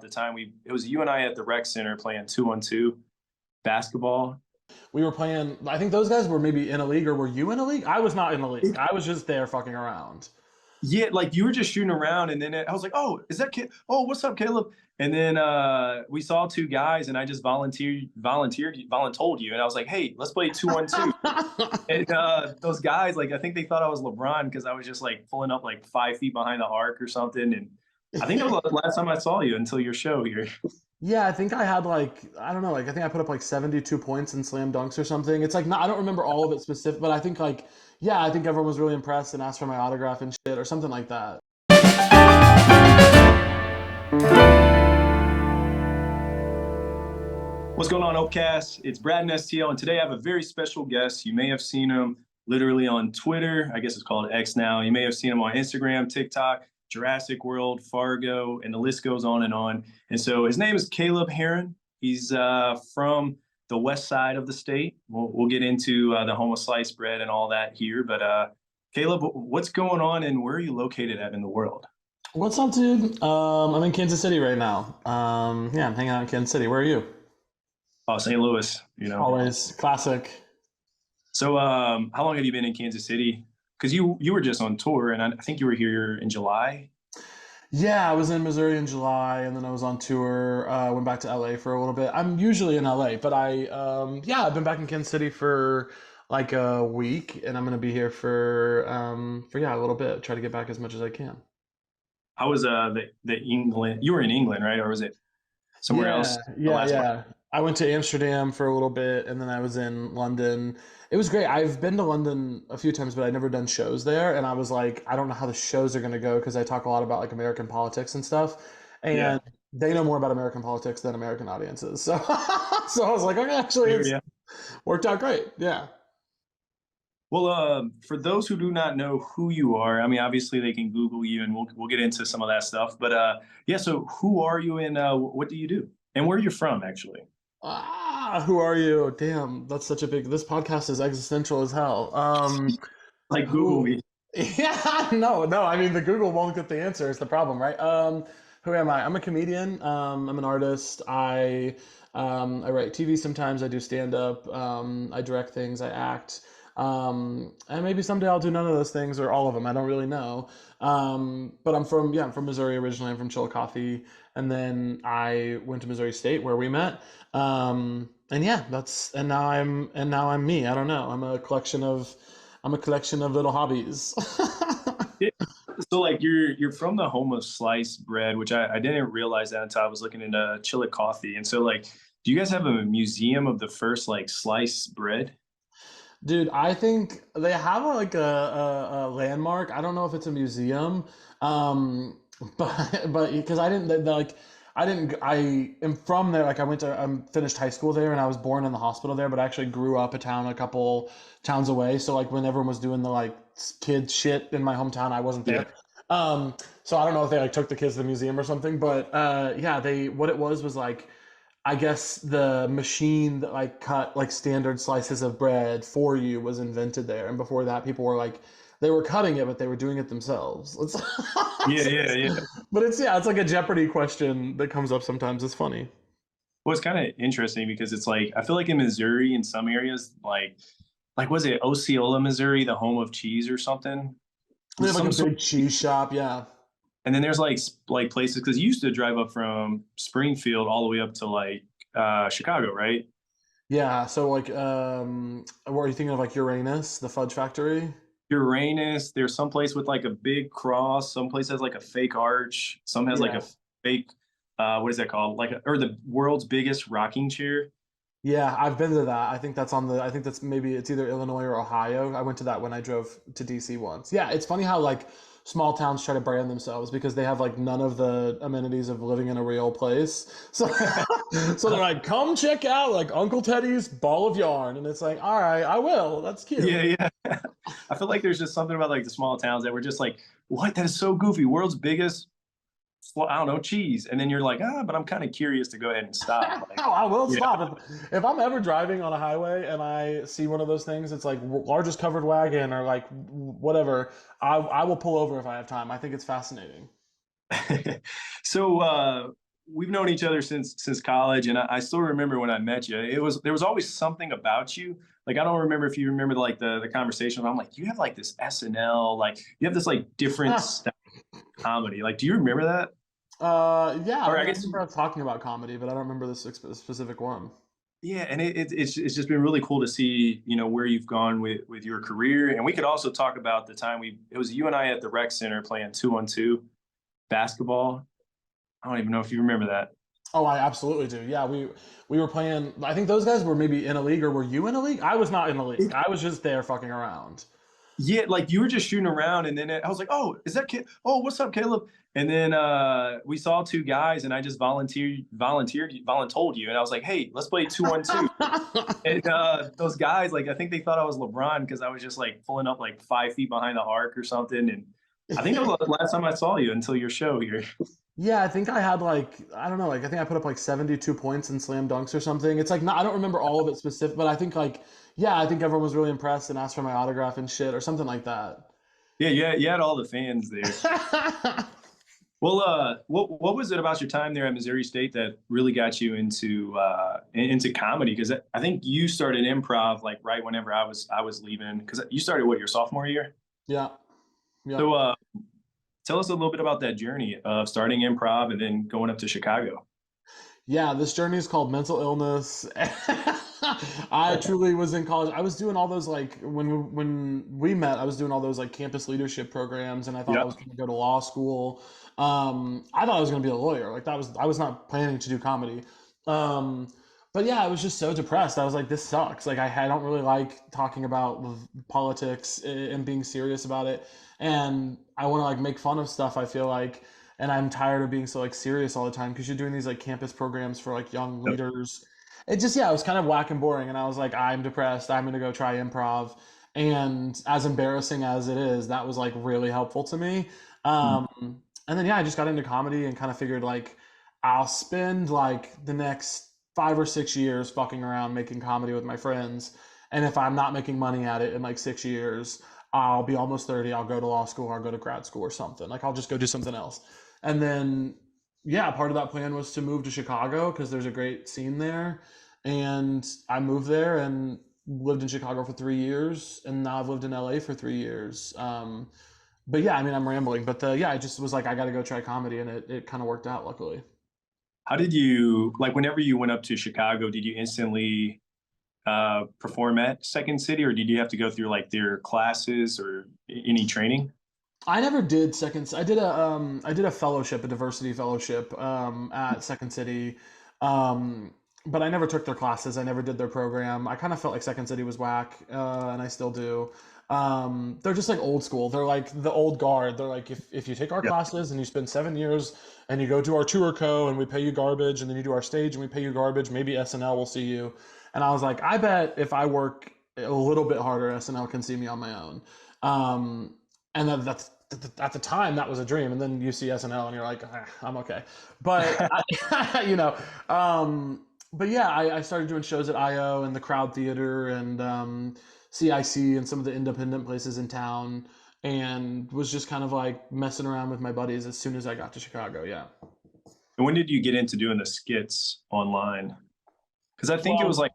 the time it was you and I at the rec center playing 2-on-2 basketball. We were playing. I think those guys were maybe in a league, or were you in a league? I was not in a league. I was just there fucking around. Yeah, like you were just shooting around, and then I was like, "Oh, is that kid? Oh, what's up, Caleb?" And then we saw two guys, and I just voluntold you, and I was like, "Hey, let's play 2-on-2." And those guys, like, I think they thought I was LeBron because I was just like pulling up like 5 feet behind the arc or something. And I think that was the last time I saw you until your show here. Yeah, I think I had like, I don't know, like I think I put up like 72 points in slam dunks or something. It's like not, I don't remember all of it specific, but I think like, yeah, I think everyone was really impressed and asked for my autograph and shit or something like that. What's going on, OpeCast? It's Brad and STL, and today I have a very special guest. You may have seen him literally on Twitter. I guess it's called X now. You may have seen him on Instagram, TikTok, Jurassic World, Fargo, and the list goes on and on. And so his name is Caleb Hearon. He's from the west side of the state. We'll get into the home of sliced bread and all that here. But Caleb, what's going on and where are you located at in the world? What's up, dude? I'm in Kansas City right now. Yeah, I'm hanging out in Kansas City. Where are you? Oh, St. Louis, you know. Always classic. So how long have you been in Kansas City? Because you were just on tour, and I think you were here in July. Yeah, I was in Missouri in July, and then I was on tour. Went back to LA for a little bit. I'm usually in LA, but yeah, I've been back in Kansas City for like a week, and I'm gonna be here for yeah, a little bit. Try to get back as much as I can. How was the England? You were in England, right? Or was it somewhere Yeah, else the yeah, last one? yeah. I went to Amsterdam for a little bit, and then I was in London. It was great. I've been to London a few times, but I'd never done shows there. And I was like, I don't know how the shows are going to go because I talk a lot about like American politics and stuff. Yeah. And they know more about American politics than American audiences. So, so I was like, okay, actually, it's Yeah. worked out great. Yeah. Well, for those who do not know who you are, I mean, obviously they can Google you, and we'll get into some of that stuff. But yeah, so who are you, and what do you do, and where you're from, actually? Who are you? Damn, that's such a big. This podcast is existential as hell. Like Google Who? me. Yeah, no, no. I mean, the Google won't get the answer. Is the problem, right? Who am I? I'm a comedian. I'm an artist. I write TV sometimes. I do stand up. I direct things. I act. And maybe someday I'll do none of those things or all of them. I don't really know. But I'm from Missouri originally. I'm from Chillicothe, and then I went to Missouri State where we met. And yeah, now I'm me. I don't know. I'm a collection of little hobbies. Yeah. So like you're from the home of sliced bread, which I didn't realize that until I was looking into Chillicothe. And so like, do you guys have a museum of the first like sliced bread? Dude, I think they have like a landmark. I don't know if it's a museum, but because I didn't like I am from there. Like I finished high school there, and I was born in the hospital there. But I actually grew up a couple towns away. So like when everyone was doing the like kid shit in my hometown, I wasn't Yeah. there. So I don't know if they like took the kids to the museum or something. But yeah, they what it was like I guess the machine that like cut like standard slices of bread for you was invented there, and before that, people were like they were cutting it, but they were doing it themselves. Yeah, yeah, yeah. But it's yeah, it's like a Jeopardy question that comes up sometimes. It's funny. Well, it's kind of interesting because it's like I feel like in Missouri, in some areas, like was it Osceola, Missouri, the home of cheese or something? They have like Some a sort. big cheese shop, yeah. And then there's like places because you used to drive up from Springfield all the way up to like Chicago, right? Yeah, so like what are you thinking of like Uranus, the fudge factory? Uranus. There's some place with like a big cross. Some place has like a fake arch. Some has like Yeah. a fake. What is that called? Or the world's biggest rocking chair. Yeah, I've been to that. I think that's maybe it's either Illinois or Ohio. I went to that when I drove to DC once. Yeah, it's funny how like small towns try to brand themselves because they have like none of the amenities of living in a real place. So so they're like, "Come check out like Uncle Teddy's ball of yarn." And it's like, "All right, I will. That's cute." Yeah, yeah. I feel like there's just something about like the small towns that were just like, what? That is so goofy. World's biggest, well, I don't know, cheese. And then you're like, but I'm kind of curious to go ahead and stop. Like, I will yeah, stop. If I'm ever driving on a highway and I see one of those things, it's like largest covered wagon or like whatever, I will pull over if I have time. I think it's fascinating. So we've known each other since college, and I still remember when I met you. There was always something about you. Like I don't remember if you remember like the conversation. I'm like, you have like this SNL, like you have this like different style of comedy. Like, do you remember that? Yeah, I Or I mean, I guess remember us talking about comedy, but I don't remember this specific one. yeah, and it's just been really cool to see where you've gone with your career, and we could also talk about the time it was you and I at the rec center playing 2-on-2 basketball. I don't even know if you remember that. Oh, I absolutely do. Yeah, we were playing. I think those guys were maybe in a league, or were you in a league? I was not in a league. I was just there fucking around. Yeah, like you were just shooting around, and then I was like, "Oh, is that kid? Oh, what's up, Caleb?" And then we saw two guys, and I just voluntold you, and I was like, "Hey, let's play 2-on-2." And those guys, like, I think they thought I was LeBron because I was just like pulling up like 5 feet behind the arc or something. And I think that was the last time I saw you until your show here. Yeah, I think I had like I don't know, like I think I put up like 72 points in slam dunks or something. It's like not, I don't remember all of it specific, but I think like yeah, I think everyone was really impressed and asked for my autograph and shit or something like that. Yeah, yeah, you had all the fans there. Well, what was it about your time there at Missouri State that really got you into comedy? Because I think you started improv like right whenever I was leaving. Because you started what, your sophomore year? Yeah. So Yep. tell us a little bit about that journey of starting improv and then going up to Chicago. Yeah, this journey is called mental illness. I truly was in college. I was doing all those like when we met, I was doing all those like campus leadership programs, and I thought I was Yep. going to go to law school. I thought I was going to be a lawyer. Like that was I was not planning to do comedy. Um, but yeah, I was just so depressed. I was like, this sucks. Like I don't really like talking about politics and being serious about it, and I want to like make fun of stuff. I feel like and I'm tired of being so like serious all the time because you're doing these like campus programs for like young Yep. leaders. It just yeah, it was kind of whack and boring, and I was like, I'm depressed. I'm gonna go try improv, and as embarrassing as it is, that was like really helpful to me. Mhm. And then yeah, I just got into comedy and kind of figured like I'll spend like the next 5 or 6 years fucking around making comedy with my friends, and if I'm not making money at it in like 6 years, I'll be almost 30. I'll go to law school or I'll go to grad school or something. Like I'll just go do something else. And then, yeah, part of that plan was to move to Chicago because there's a great scene there. And I moved there and lived in Chicago for 3 years. And now I've lived in LA for 3 years. But yeah, I mean, I'm rambling. But yeah, I just was like, I got to go try comedy. And it kind of worked out, luckily. How did you like whenever you went up to Chicago? Did you instantly perform at Second City, or did you have to go through like their classes or any training? I never did second. I did a fellowship, a diversity fellowship at Second City, but I never took their classes. I never did their program. I kind of felt like Second City was whack, and I still do. They're just like old school. They're like the old guard. They're like if you take our Yeah. classes and you spend 7 years and you go to our tour co and we pay you garbage and then you do our stage and we pay you garbage, maybe SNL will see you. And I was like, I bet if I work a little bit harder, SNL can see me on my own. Um, and that's at the time that was a dream, and then you see SNL and you're like, ah, I'm okay. But you know, but yeah, I started doing shows at IO and the Crowd Theater and CIC and some of the independent places in town, and was just kind of like messing around with my buddies as soon as I got to Chicago. Yeah. And when did you get into doing the skits online? Because I think it was Well,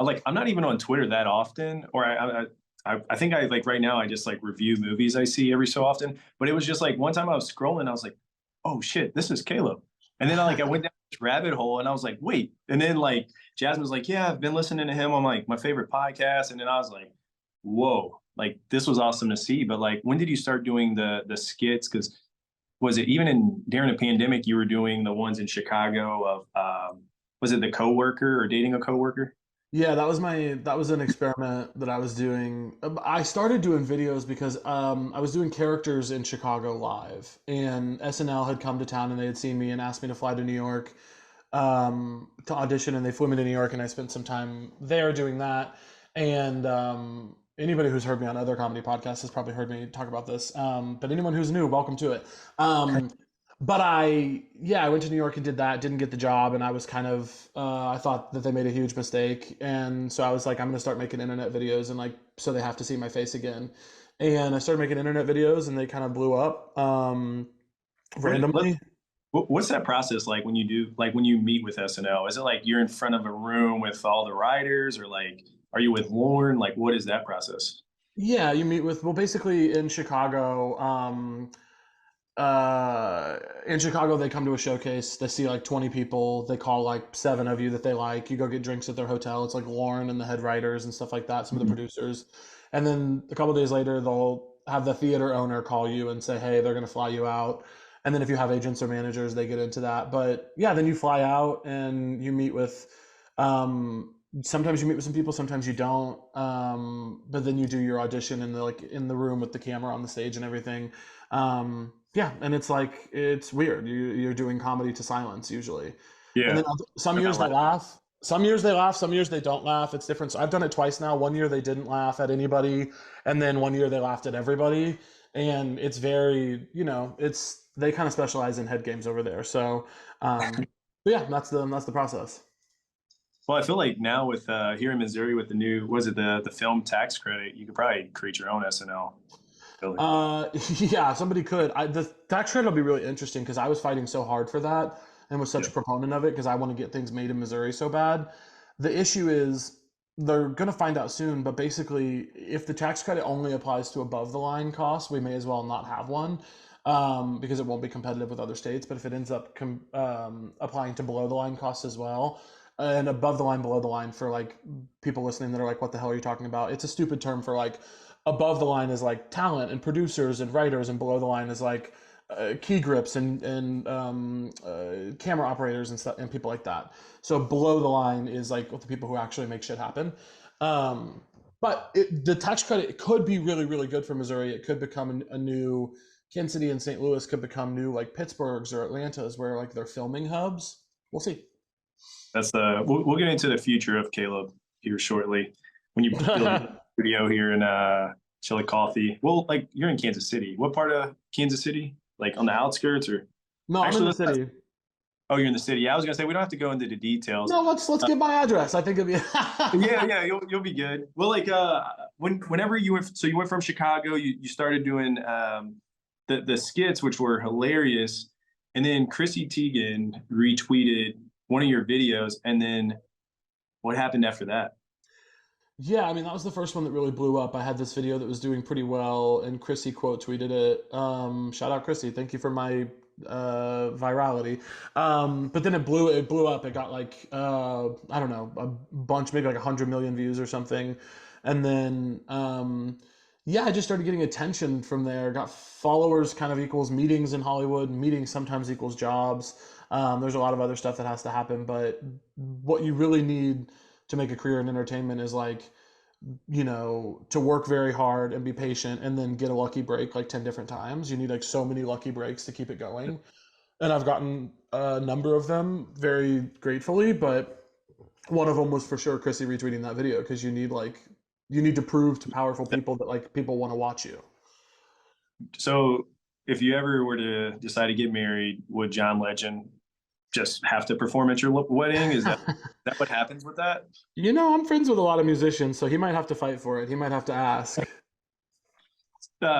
like I'm not even on Twitter that often, or I think I like right now I just like review movies I see every so often. But it was just like one time I was scrolling, I was like, oh shit, this is Caleb. And then I went down this rabbit hole and I was like, wait. And then like Jasmine was like, yeah, I've been listening to him on like my favorite podcast. And then I was like, whoa, like this was awesome to see. But like when did you start doing the skits? Because was it even in during the pandemic you were doing the ones in Chicago of was it the coworker or dating a coworker? yeah, that was an experiment that I was doing. I started doing videos because I was doing characters in Chicago live, and SNL had come to town and they had seen me and asked me to fly to New York to audition, and they flew me to New York, and I spent some time there doing that. And anybody who's heard me on other comedy podcasts has probably heard me talk about this. But anyone who's new, welcome to it. Um, but yeah, I went to New York and did that. Didn't get the job, and I was kind of, I thought that they made a huge mistake, and so I was like, I'm gonna start making internet videos, and like, so they have to see my face again. And I started making internet videos, and they kind of blew up What let randomly. What's that process like when when you meet with SNL? Is it like you're in front of a room with all the writers, or like are you with Lauren? Like, what is that process? Yeah, you meet with, well, basically in Chicago, in Chicago, they come to a showcase. They see like 20 people. They call like seven of you that they like. You go get drinks at their hotel. It's like Lauren and the head writers and stuff like that, some of the Mhm. producers. And then a couple of days later, they'll have the theater owner call you and say, hey, they're going to fly you out. And then if you have agents or managers, they get into that. But yeah, then you fly out and you meet with, sometimes you meet with some people, sometimes you don't. But then you do your audition in the like in the room with the camera on the stage and everything. Yeah, and it's like it's weird. You're doing comedy to silence usually, and Yeah, then some they're not years they like laugh. Some years they laugh. Some years they don't laugh. It's different. So I've done it twice now. One year they didn't laugh at anybody, and then one year they laughed at everybody. And it's very, it's they kind of specialize in head games over there. So, but yeah, that's the process. Well, I feel like now with here in Missouri with the new, was it the film tax credit, you could probably create your own SNL. Really? Yeah, somebody could. The tax credit will be really interesting because I was fighting so hard for that and was such Yeah. a proponent of it because I want to get things made in Missouri so bad. The issue is they're going to find out soon, but basically, if the tax credit only applies to above the line costs, we may as well not have one because it won't be competitive with other states. But if it ends up applying to below the line costs as well, and above the line, below the line for like people listening that are like, what the hell are you talking about? It's a stupid term for like above the line is like talent and producers and writers, and below the line is like key grips and camera operators and stuff and people like that. So below the line is like the people who actually make shit happen. Um, but the tax credit it could be really really good for Missouri. It could become a new Kansas City and St. Louis could become new like Pittsburghs or Atlantas where like they're filming hubs. We'll see. That's we'll get into the future of Caleb here shortly when you build your studio here in Chillicothe. Well, like you're in Kansas City. What part of Kansas City? Like on the outskirts or No, I'm in actually the city. oh, you're in the city. Yeah, I was gonna say we don't have to go into the details. No, let's get my address. I think it'd be. Yeah, yeah, you'll be good. Well, like whenever you went, so you went from Chicago, you started doing the skits, which were hilarious, and then Chrissy Teigen retweeted one of your videos, and then what happened after that? Yeah, I mean that was the first one that really blew up. I had this video that was doing pretty well, and Chrissy quote tweeted it. Shout out Chrissy, thank you for my virality. But then it blew up. It got like I don't know, a bunch, maybe like 100 million views or something, and then yeah, I just started getting attention from there. Got followers kind of equals meetings in Hollywood. Meetings sometimes equals jobs. There's a lot of other stuff that has to happen, but what you really need to make a career in entertainment is like to work very hard and be patient and then get a lucky break like 10 different times. You need like so many lucky breaks to keep it going. And I've gotten a number of them very gratefully, but one of them was for sure Chrissy retweeting that video because you need to prove to powerful people that like people want to watch you. So, if you ever were to decide to get married, would John Legend just have to perform at your wedding? Is that what happens with that? I'm friends with a lot of musicians, so he might have to fight for it. He might have to ask.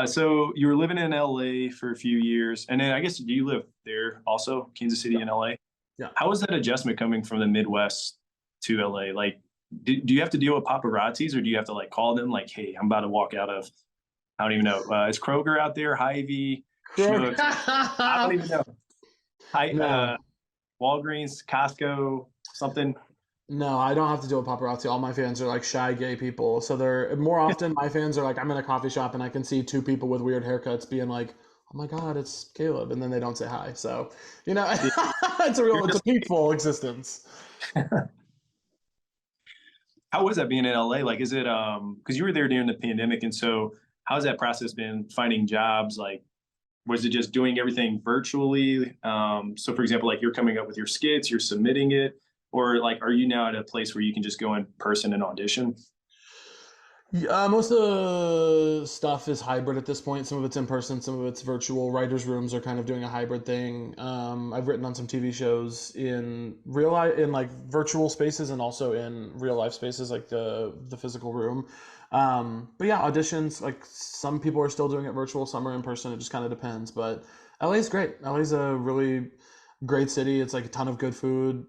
So you were living in LA for a few years, and then I guess do you live there also, Kansas City Yeah. and LA? Yeah. How was that adjustment coming from the Midwest to LA? Like, do you have to deal with paparazzis, or do you have to like call them like, "Hey, I'm about to walk out of I don't even know. Is Kroger out there? Hy-Vee, Schnucks? I don't even know. Hi, No. Walgreens, Costco, something. No, I don't have to deal with paparazzi. All my fans are like shy gay people. So they're more often my fans are like I'm in a coffee shop and I can see two people with weird haircuts being like, "Oh my God, it's Caleb," and then they don't say hi. So, You're it's a just peaceful existence. how was that being in LA? Like, is it because you were there during the pandemic, and so how's that process been finding jobs? Like, was it just doing everything virtually? So, for example, like you're coming up with your skits, you're submitting it, or like, are you now at a place where you can just go in person and audition? Yeah, most of the stuff is hybrid at this point. Some of it's in person, some of it's virtual. Writers' rooms are kind of doing a hybrid thing. I've written on some TV shows in real life, in like virtual spaces, and also in real life spaces, like the physical room. But yeah, auditions. Like some people are still doing it virtual, some are in person. It just kind of depends. But LA is great. LA is a really Great city. It's like a ton of good food.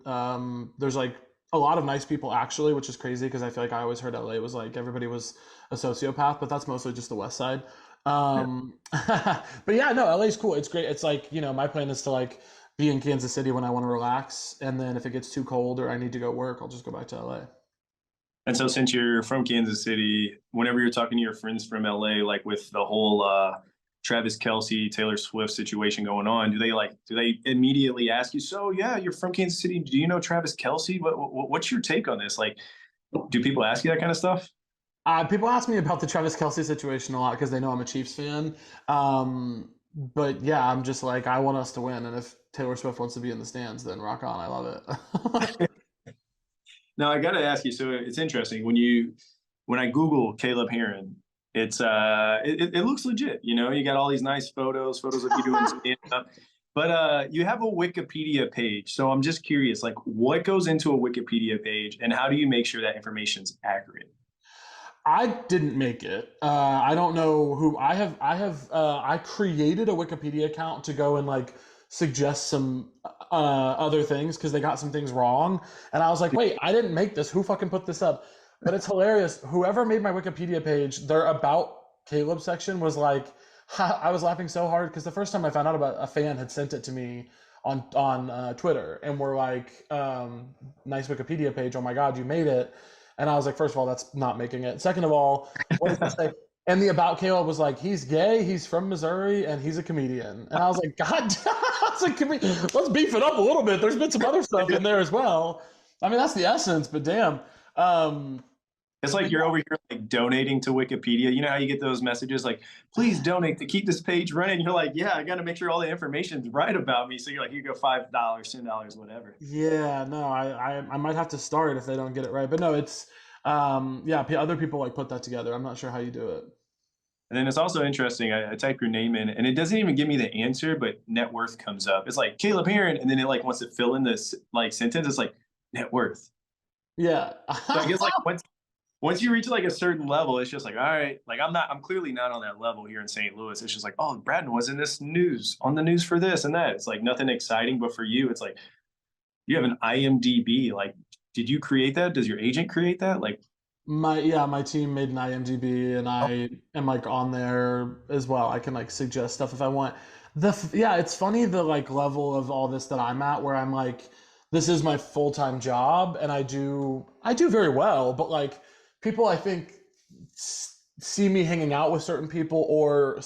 There's like a lot of nice people actually, which is crazy because I feel like I always heard LA was like everybody was a sociopath, but that's mostly just the West Side. Yeah. But yeah, no, LA's cool. It's great. It's like, my plan is to like be in Kansas City when I want to relax, and then if it gets too cold or I need to go work, I'll just go back to LA. And so since you're from Kansas City, whenever you're talking to your friends from LA, like with the whole Travis Kelsey, Taylor Swift situation going on, do they immediately ask you, so yeah, you're from Kansas City. Do you know Travis Kelsey? What's your take on this? Like, do people ask you that kind of stuff? People ask me about the Travis Kelsey situation a lot because they know I'm a Chiefs fan. But yeah, I'm just like, I want us to win. And if Taylor Swift wants to be in the stands, then rock on. I love it. Now I got to ask you. So it's interesting when I Google Caleb Heron, it looks legit. You got all these nice photos of you doing stand up, but you have a Wikipedia page. So I'm just curious, like what goes into a Wikipedia page, and how do you make sure that information's accurate? I didn't make it. I don't know who I created a Wikipedia account to go and like suggest some other things because they got some things wrong, and I was like, wait, I didn't make this. Who fucking put this up? But it's hilarious. Whoever made my Wikipedia page, their about Caleb section was like, I was laughing so hard because the first time I found out about a fan had sent it to me on Twitter, and we're like, nice Wikipedia page. Oh my God, you made it. And I was like, first of all, that's not making it. Second of all, what does that say? And the about Caleb was like, he's gay, he's from Missouri, and he's a comedian. And I was like, God, I was like, let's beef it up a little bit. There's been some other stuff in there as well. I mean, that's the essence, but damn. It's like you're over here like donating to Wikipedia. You know how you get those messages like, please donate to keep this page running. You're like, yeah, I got to make sure all the information's right about me. So you're like, you go $5, $10, whatever. Yeah, no, I might have to start if they don't get it right. But no, it's yeah, other people like put that together. I'm not sure how you do it. And then it's also interesting. I type your name in, and it doesn't even give me the answer, but net worth comes up. It's like Caleb Heron, and then it like wants to fill in this like sentence. It's like net worth. Yeah. So I guess like once you reach like a certain level, it's just like, all right, like I'm clearly not on that level here in St. Louis. It's just like, oh, Braden was in this news on the news for this and that. It's like nothing exciting, but for you, it's like you have an IMDb. Like, did you create that? Does your agent create that? Like, My team made an IMDb and oh, I am like on there as well. I can like suggest stuff if I want. Yeah, it's funny the like level of all this that I'm at where I'm like this is my full-time job and I do very well, but like people I think see me hanging out with certain people or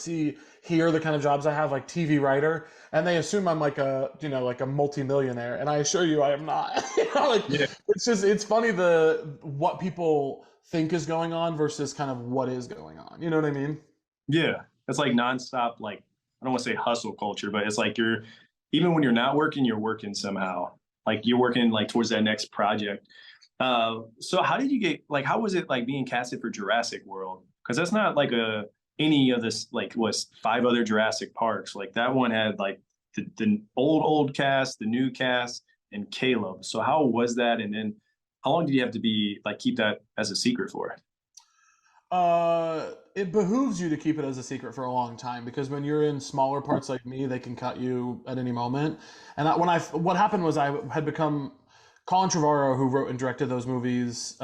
hear the kind of jobs I have like TV writer and they assume I'm like like a multimillionaire and I assure you I am not. Like yeah, it's funny the what people think is going on versus kind of what is going on. You know what I mean? yeah. It's like nonstop. Like, I don't want to say hustle culture, but it's like even when you're not working, you're working somehow. Like you're working like towards that next project. So how did you get like how was it like being casted for Jurassic World? Because that's not like any of this like was five other Jurassic Parks. Like that one had like the old cast, the new cast, and Caleb. So how was that? And then how long did you have to be like keep that as a secret for? It behooves you to keep it as a secret for a long time because when you're in smaller parts like me, they can cut you at any moment. And what happened was I had become Colin Trevorrow, who wrote and directed those movies,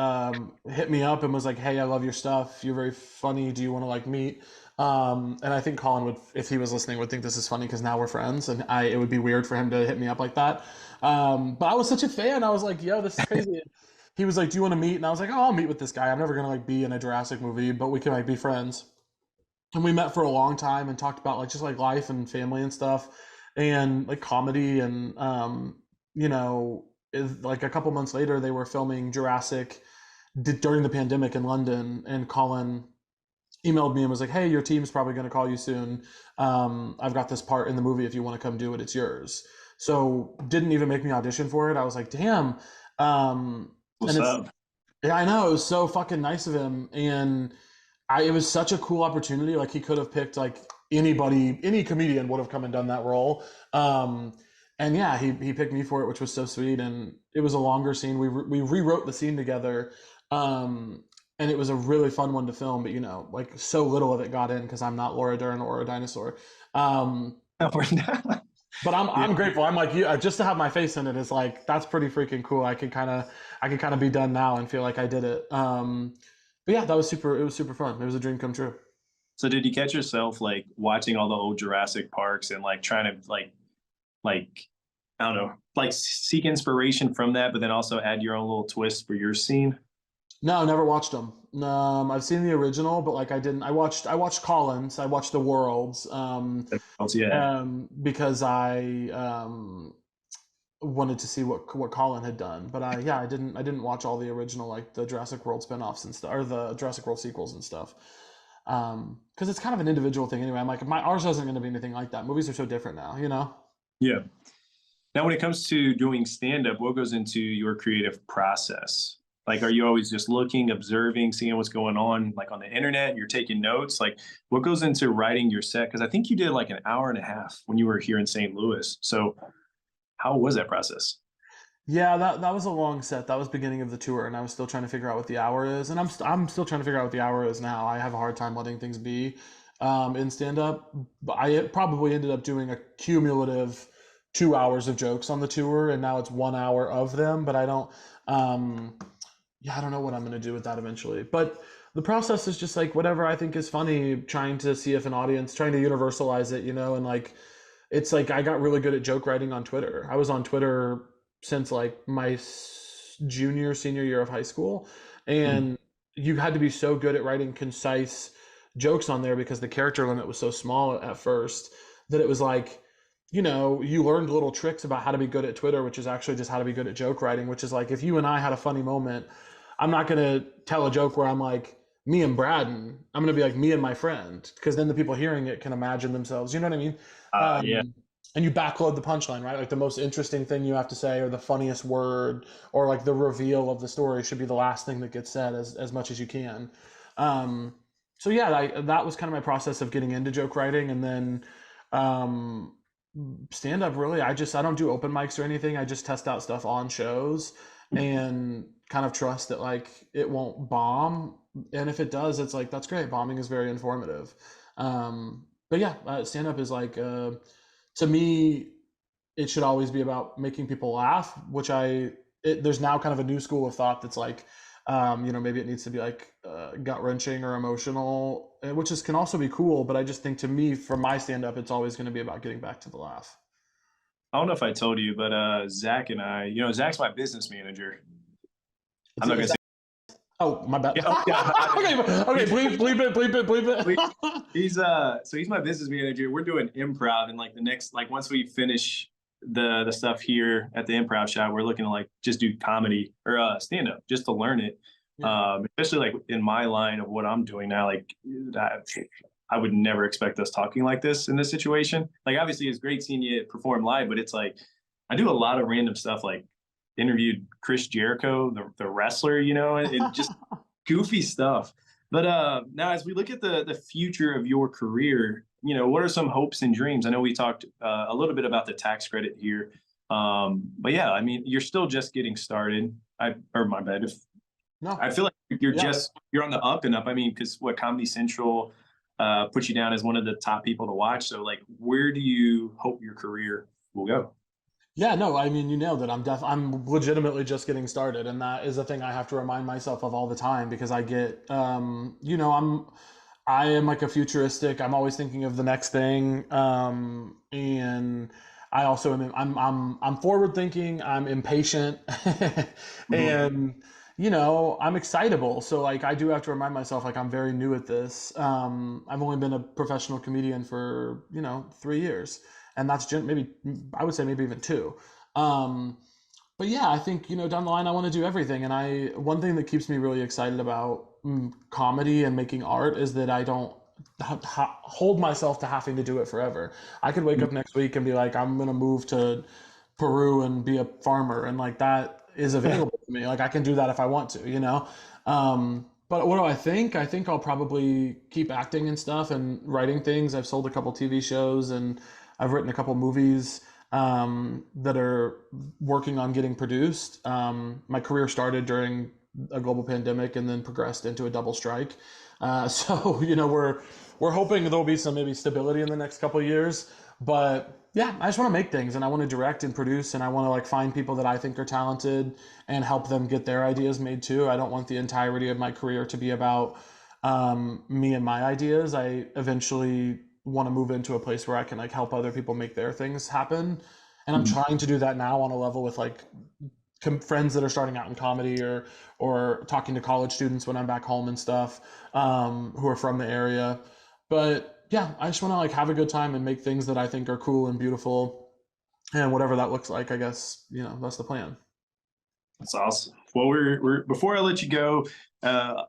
hit me up and was like, "Hey, I love your stuff. You're very funny. Do you want to like meet?" And I think Colin would, if he was listening, would think this is funny because now we're friends, and it would be weird for him to hit me up like that. But I was such a fan. I was like, "Yo, this is crazy." He was like, "Do you want to meet?" And I was like, "Oh, I'll meet with this guy. I'm never gonna like be in a Jurassic movie, but we can like be friends." And we met for a long time and talked about like just like life and family and stuff, and like comedy and like a couple months later they were filming Jurassic during the pandemic in London, and Colin emailed me and was like, "Hey, your team's probably going to call you soon. I've got this part in the movie. If you want to come do it, it's yours." So didn't even make me audition for it. I was like, "Damn." And What's it's up? Yeah, I know it was so fucking nice of him, and it was such a cool opportunity. Like he could have picked like anybody, any comedian would have come and done that role. And yeah, he picked me for it, which was so sweet. And it was a longer scene. We rewrote the scene together, and it was a really fun one to film. But like so little of it got in because I'm not Laura Dern or a dinosaur. Um, But Yeah. I'm grateful. I'm like, you just to have my face in it is like, that's pretty freaking cool. I can kind of be done now and feel like I did it. But yeah, it was super fun. It was a dream come true. So did you catch yourself like watching all the old Jurassic parks and like trying to like I don't know, like seek inspiration from that, but then also add your own little twist for your scene? No, never watched them. I've seen the original, but like I watched Collins. I watched the Worlds. Yeah. Because I wanted to see what Colin had done. But I didn't watch all the original like the Jurassic World spinoffs and stuff or the Jurassic World sequels and stuff. Because it's kind of an individual thing anyway. I'm like ours isn't going to be anything like that. Movies are so different now, you know. Yeah. Now, when it comes to doing stand up, what goes into your creative process? Like, are you always just looking, observing, seeing what's going on, like on the internet? You're taking notes. Like, what goes into writing your set? Because I think you did like an hour and a half when you were here in St. Louis. So, how was that process? Yeah, that was a long set. That was beginning of the tour, and I was still trying to figure out what the hour is, and I'm still trying to figure out what the hour is now. I have a hard time letting things be in stand up. But I probably ended up doing a cumulative 2 hours of jokes on the tour, and now it's 1 hour of them. But I don't, yeah, I don't know what I'm gonna do with that eventually. But the process is just like whatever I think is funny, trying to see if an audience, trying to universalize it, you know, and like it's like I got really good at joke writing on Twitter. I was on Twitter since like my junior, senior year of high school. Mhm. And you had to be so good at writing concise jokes on there because the character limit was so small at first that it was like, you know, you learned little tricks about how to be good at Twitter, which is actually just how to be good at joke writing, which is like if you and I had a funny moment, I'm not going to tell a joke where I'm like, me and Braden. I'm going to be like me and my friend because then the people hearing it can imagine themselves. You know what I mean? Yeah. And you backload the punchline, right? Like the most interesting thing you have to say, or the funniest word, or like the reveal of the story should be the last thing that gets said as much as you can. Um, so yeah, that was kind of my process of getting into joke writing, and then um, stand up. Really, I don't do open mics or anything. I just test out stuff on shows and kind of trust that like it won't bomb, and if it does, it's like that's great. Bombing is very informative. But yeah, stand up is like. To me, it should always be about making people laugh, which there's now kind of a new school of thought that's like, you know, maybe it needs to be like gut wrenching or emotional, which is can also be cool. But I just think to me, for my stand up, it's always going to be about getting back to the laugh. I don't know if I told you, but Zach and I, Zach's my business manager. I'm not Is gonna say. that, oh, my bad. Yeah, yeah. Okay, okay, bleep it, bleep it, bleep it. He's my business manager. We're doing improv, and like the next, like once we finish the stuff here at the improv shop, we're looking to like just do comedy or stand up just to learn it. Yeah. Especially like in my line of what I'm doing now, like that, I would never expect us talking like this in this situation. Like obviously it's great seeing you perform live, but it's like I do a lot of random stuff, like interviewed Chris Jericho, the wrestler, and just goofy stuff. But now, as we look at the future of your career, what are some hopes and dreams? I know we talked a little bit about the tax credit here, but yeah, I mean, you're still just getting started. Or my bad, if No. I feel like you're Yeah. you're on the up and up. I mean, because what Comedy Central puts you down as one of the top people to watch. So, like, where do you hope your career will go? Yeah, no, I mean you nailed it. I'm legitimately just getting started, and that is a thing I have to remind myself of all the time because I get you know, I am like a futuristic. I'm always thinking of the next thing. And I also am I'm forward thinking, I'm impatient Mhm. and you know, I'm excitable. So like I do have to remind myself like I'm very new at this. I've only been a professional comedian for, you know, 3 years, and that's maybe I would say maybe even two. Um, but yeah, I think, you know, down the line I want to do everything, and I one thing that keeps me really excited about comedy and making art is that I don't hold myself to having to do it forever. I could wake up next week and be like, I'm gonna move to Peru and be a farmer, and like that is available to me. Like I can do that if I want to, you know. But what do I think? I think I'll probably keep acting and stuff and writing things. I've sold a couple TV shows and I've written a couple movies that are working on getting produced. My career started during a global pandemic and then progressed into a double strike. So you know we're hoping there'll be some maybe stability in the next couple of years. But yeah, I just want to make things and I want to direct and produce and I want to like find people that I think are talented and help them get their ideas made too. I don't want the entirety of my career to be about me and my ideas. I eventually want to move into a place where I can like help other people make their things happen. And I'm Mhm. trying to do that now on a level with like friends that are starting out in comedy or talking to college students when I'm back home and stuff, who are from the area. But yeah, I just want to like have a good time and make things that I think are cool and beautiful, and whatever that looks like. I guess that's the plan. That's awesome. Well, we're before I let you go,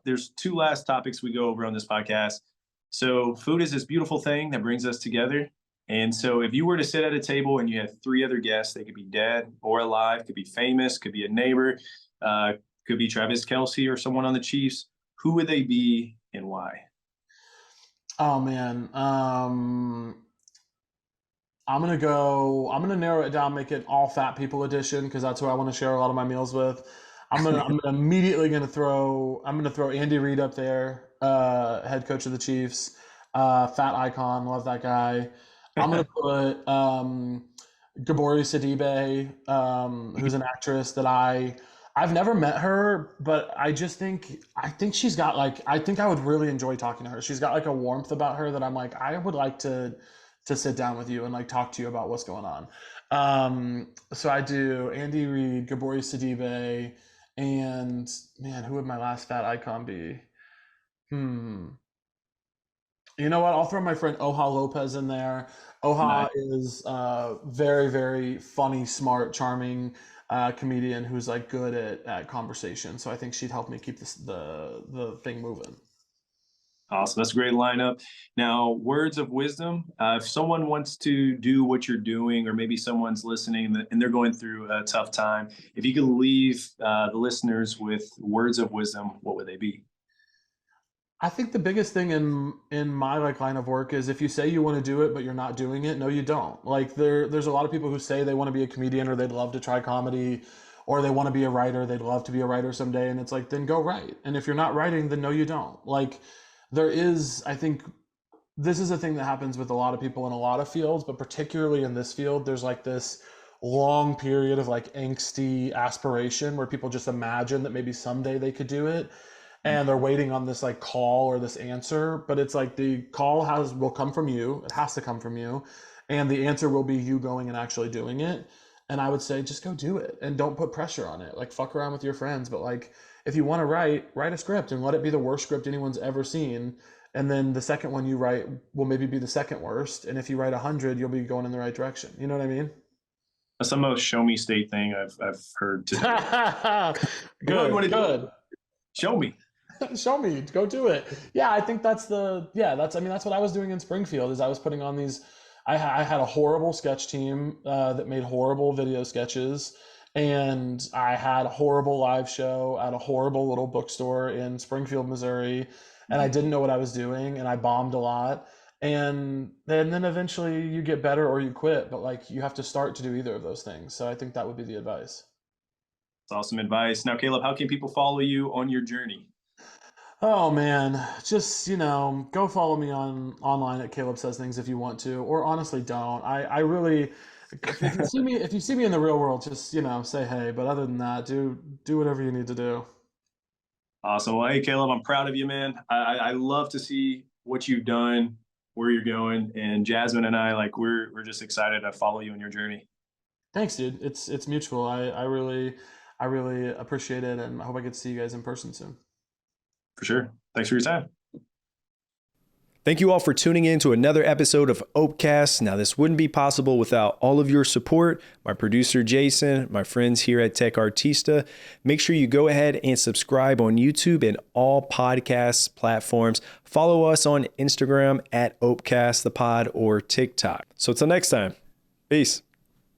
there's two last topics we go over on this podcast. So, food is this beautiful thing that brings us together. And so, if you were to sit at a table and you had three other guests, they could be dead or alive, could be famous, could be a neighbor, uh, could be Travis Kelsey or someone on the Chiefs. Who would they be and why? Oh man, I'm gonna narrow it down, make it all fat people edition because that's who I want to share a lot of my meals with. I'm immediately gonna throw Andy Reid up there, head coach of the Chiefs, fat icon, love that guy. I'm gonna put Gabori Sidibe, who's an actress that I've never met her, but I think she's got like I think I would really enjoy talking to her. She's got like a warmth about her that I'm like I would like to sit down with you and like talk to you about what's going on. So I do Andy Reid, Gabori Sidibe, and man, who would my last fat icon be? Hmm. You know what? I'll throw my friend Oha Lopez in there. Nice. Oha is very, very funny, smart, charming comedian who's like good at conversation. So I think she'd help me keep the thing moving. Awesome. That's a great lineup. Now, words of wisdom. If someone wants to do what you're doing, or maybe someone's listening and they're going through a tough time, if you could leave the listeners with words of wisdom, what would they be? I think the biggest thing in my like line of work is if you say you want to do it but you're not doing it, no you don't. Like there's a lot of people who say they want to be a comedian or they'd love to try comedy or they want to be a writer, they'd love to be a writer someday and it's like then go write. And if you're not writing then no you don't. Like there is I think this is a thing that happens with a lot of people in a lot of fields, but particularly in this field there's like this long period of like angsty aspiration where people just imagine that maybe someday they could do it and they're waiting on this like call or this answer, but it's like the call has will come from you, it has to come from you, and the answer will be you going and actually doing it. And I would say just go do it and don't put pressure on it, like fuck around with your friends, but like if you want to write a script and let it be the worst script anyone's ever seen, and then the second one you write will maybe be the second worst, and if you write 100 you'll be going in the right direction, you know what I mean? That's the most show me state thing I've heard today. Good, good. Show me. Show me, go do it. Yeah, I think that's I mean that's what I was doing in Springfield is I was putting on these I had a horrible sketch team that made horrible video sketches, and I had a horrible live show at a horrible little bookstore in Springfield, Missouri, and I didn't know what I was doing and I bombed a lot. And then eventually you get better or you quit, but like you have to start to do either of those things. So I think that would be the advice. That's awesome advice. Now, Caleb, how can people follow you on your journey? Oh man, just go follow me on online at Caleb Says Things if you want to, or honestly don't. I really, if you see me in the real world, just say hey. But other than that, do whatever you need to do. Awesome. Well, hey, Caleb, I'm proud of you, man. I love to see what you've done, where you're going, and Jasmine and I, like, we're just excited to follow you on your journey. Thanks, dude. It's mutual. I really appreciate it, and I hope I get to see you guys in person soon. For sure. Thanks for your time. Thank you all for tuning in to another episode of OpeCast. Now, this wouldn't be possible without all of your support. My producer, Jason, my friends here at Tech Artista. Make sure you go ahead and subscribe on YouTube and all podcast platforms. Follow us on Instagram at OpeCast the Pod or TikTok. So until next time, peace.